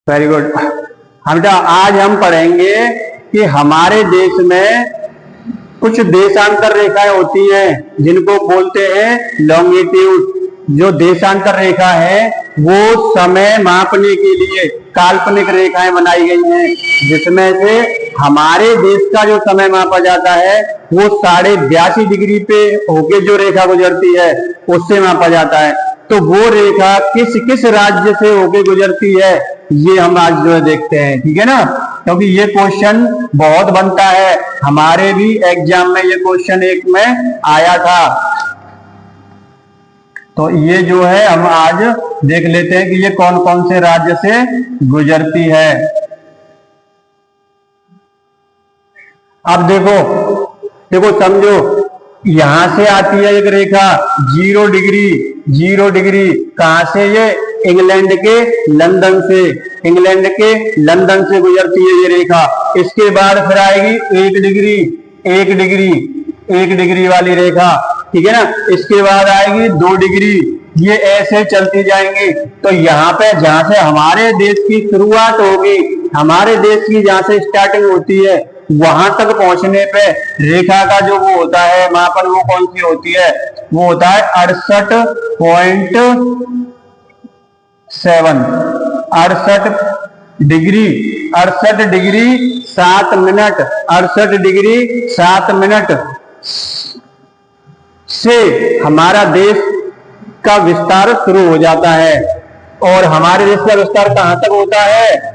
Very good. हम आज हम पढ़ेंगे कि हमारे देश में कुछ देशांतर रेखाएं होती हैं जिनको बोलते हैं लॉन्गिट्यूड। जो देशांतर रेखा है वो समय मापने के लिए काल्पनिक रेखाएं बनाई गई हैं, जिसमें से हमारे देश का जो समय मापा जाता है वो 82.5 डिग्री पे होके जो रेखा गुजरती है उससे मापा जाता है। तो वो रेखा किस किस राज्य से होके गुजरती है ये हम आज जो है देखते हैं, ठीक है ना। क्योंकि ये क्वेश्चन बहुत बनता है, हमारे भी एग्जाम में ये क्वेश्चन एक में आया था। तो ये जो है हम आज देख लेते हैं कि ये कौन कौन से राज्य से गुजरती है। अब देखो समझो, यहां से आती है एक रेखा 0 डिग्री, 0 डिग्री कहां से? ये इंग्लैंड के लंदन से, इंग्लैंड के लंदन से गुजरती है ये रेखा। इसके बाद फिर आएगी 1 डिग्री, 1 डिग्री, 1 डिग्री वाली रेखा, ठीक है ना। इसके बाद आएगी 2 डिग्री, ये ऐसे चलती जाएंगी। तो यहाँ पे जहां से हमारे देश की शुरुआत होगी, हमारे देश की जहां से स्टार्टिंग होती है वहां तक पहुंचने पे रेखा का जो वो होता है मापन, वो कौन सी होती है? वो होता है 68.7, 68 degree, 68 degree 7 minute, 68 degree 7 minute से हमारा देश का विस्तार शुरू हो जाता है। और हमारे देश का विस्तार कहां तक होता है?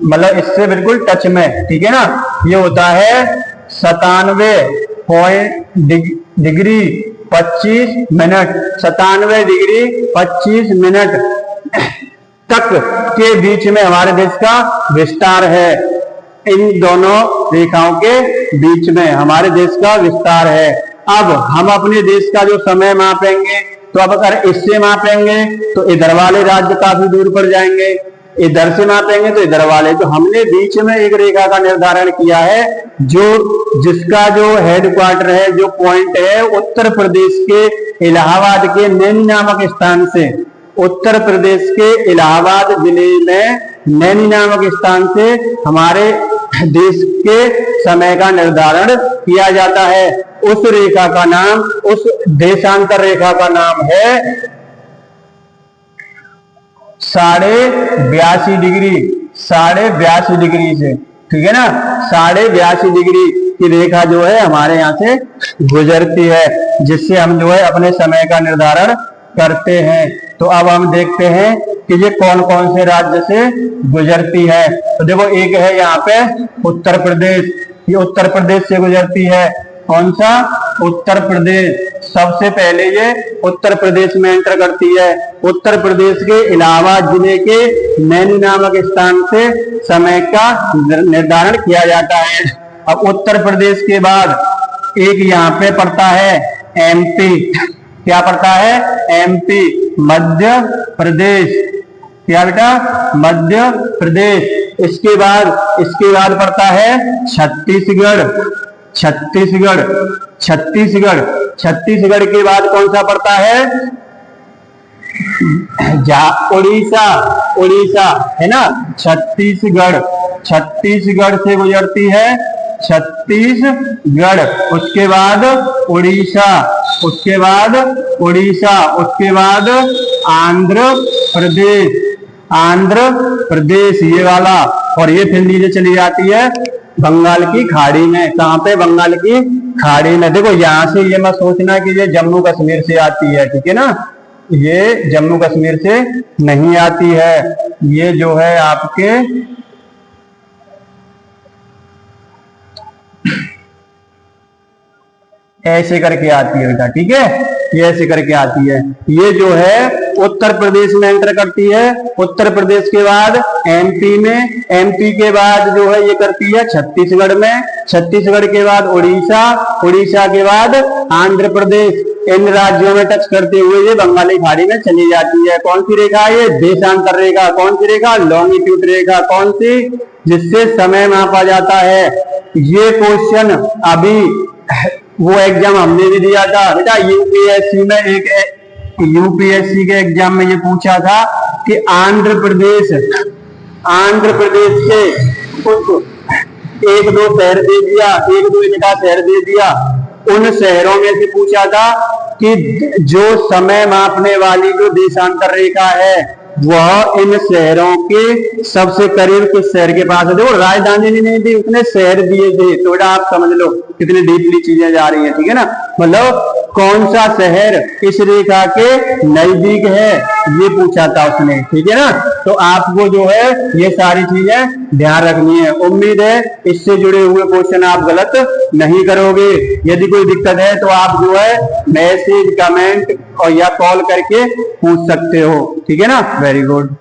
मतलब इससे बिल्कुल टच में, ठीक है ना। ये होता है 97 डिग्री 25 मिनट, 97 डिग्री 25 मिनट तक के बीच में हमारे देश का विस्तार है। इन दोनों रेखाओं के बीच में हमारे देश का विस्तार है। अब हम अपने देश का जो समय मापेंगे, तो अब अगर इससे मापेंगे तो इधर वाले राज्य काफी दूर पर जाएंगे, इधर से मापेंगे तो इधर वाले। तो हमने बीच में एक रेखा का निर्धारण किया है जो जिसका जो हेडक्वार्टर है, जो पॉइंट है उत्तर प्रदेश के इलाहाबाद के नैनी नामक स्थान से, उत्तर प्रदेश के इलाहाबाद जिले में नैनी नामक स्थान से हमारे देश के समय का निर्धारण किया जाता है। उस रेखा का नाम, उस देशांतर रेखा का नाम है 82.5 डिग्री, 82.5 डिग्री से, ठीक है ना। 82.5 डिग्री की रेखा जो है हमारे यहाँ से गुजरती है, जिससे हम जो है अपने समय का निर्धारण करते हैं। तो अब हम देखते हैं कि ये कौन कौन से राज्य से गुजरती है। तो देखो, एक है यहाँ पे उत्तर प्रदेश, ये उत्तर प्रदेश से गुजरती है। कौन सा? उत्तर प्रदेश। सबसे पहले ये उत्तर प्रदेश में एंटर करती है। उत्तर प्रदेश के इलाहाबाद जिले के नैनी नामक स्थान से समय का निर्धारण किया जाता है। अब उत्तर प्रदेश के बाद एक यहाँ पे पड़ता है एमपी। क्या पड़ता है? एमपी, मध्य प्रदेश। क्या बेटा? मध्य प्रदेश। इसके बाद पड़ता है छत्तीसगढ़, छत्तीसगढ़, छत्तीसगढ़। छत्तीसगढ़ के बाद कौन सा पड़ता है? उड़ीसा, उड़ीसा है ना। छत्तीसगढ़, छत्तीसगढ़ से गुजरती है छत्तीसगढ़। उसके बाद उड़ीसा, उसके बाद उड़ीसा, उसके बाद आंध्र प्रदेश, आंध्र प्रदेश ये वाला। और ये फिर नीचे चली जाती है बंगाल की खाड़ी में। कहां पे? बंगाल की खाड़ी में। देखो, यहां से ये मत सोचना कि ये जम्मू कश्मीर से आती है, ठीक है ना। ये जम्मू कश्मीर से नहीं आती है, ये जो है आपके ऐसे करके आती है बेटा, ठीक है। ये ऐसे करके आती है। ये जो है उत्तर प्रदेश में एंटर करती है। उत्तर प्रदेश के बाद एमपी में, एमपी के बाद जो है ये करती है छत्तीसगढ़ में, छत्तीसगढ़ के बाद उड़ीसा, उड़ीसा के बाद आंध्र प्रदेश। इन राज्यों में टच करते हुए ये बंगाली खाड़ी में चली जाती है। कौन सी रेखा? ये देशांतर रेखा। कौन सी रेखा? लॉन्गिट्यूड रेखा। कौन सी? जिससे समय मापा जाता है। ये क्वेश्चन अभी वो एग्जाम हमने भी दिया था बेटा, यूपीएससी में। एक यूपीएससी के एग्जाम में ये पूछा था कि आंध्र प्रदेश आंध्र प्रदेश के कुछ एक दो शहर दे दिया, एक दो जगह शहर दे दिया। उन शहरों में से पूछा था कि जो समय मापने वाली जो देशांतर रेखा है वह इन शहरों के सबसे करीब किस शहर के पास है। देखो राजधानी नहीं दी, उसने शहर दिए थे। थोड़ा आप समझ लो कितनी डीपली चीजें जा रही हैं, ठीक है ना। मतलब कौन सा शहर इस रेखा के नजदीक है ये पूछा था उसने, ठीक है ना। तो आपको जो है ये सारी चीजें ध्यान रखनी है। उम्मीद है इससे जुड़े हुए क्वेश्चन आप गलत नहीं करोगे। यदि कोई दिक्कत है तो आप जो है मैसेज, कमेंट और या कॉल करके पूछ सकते हो, ठीक है ना। Very good.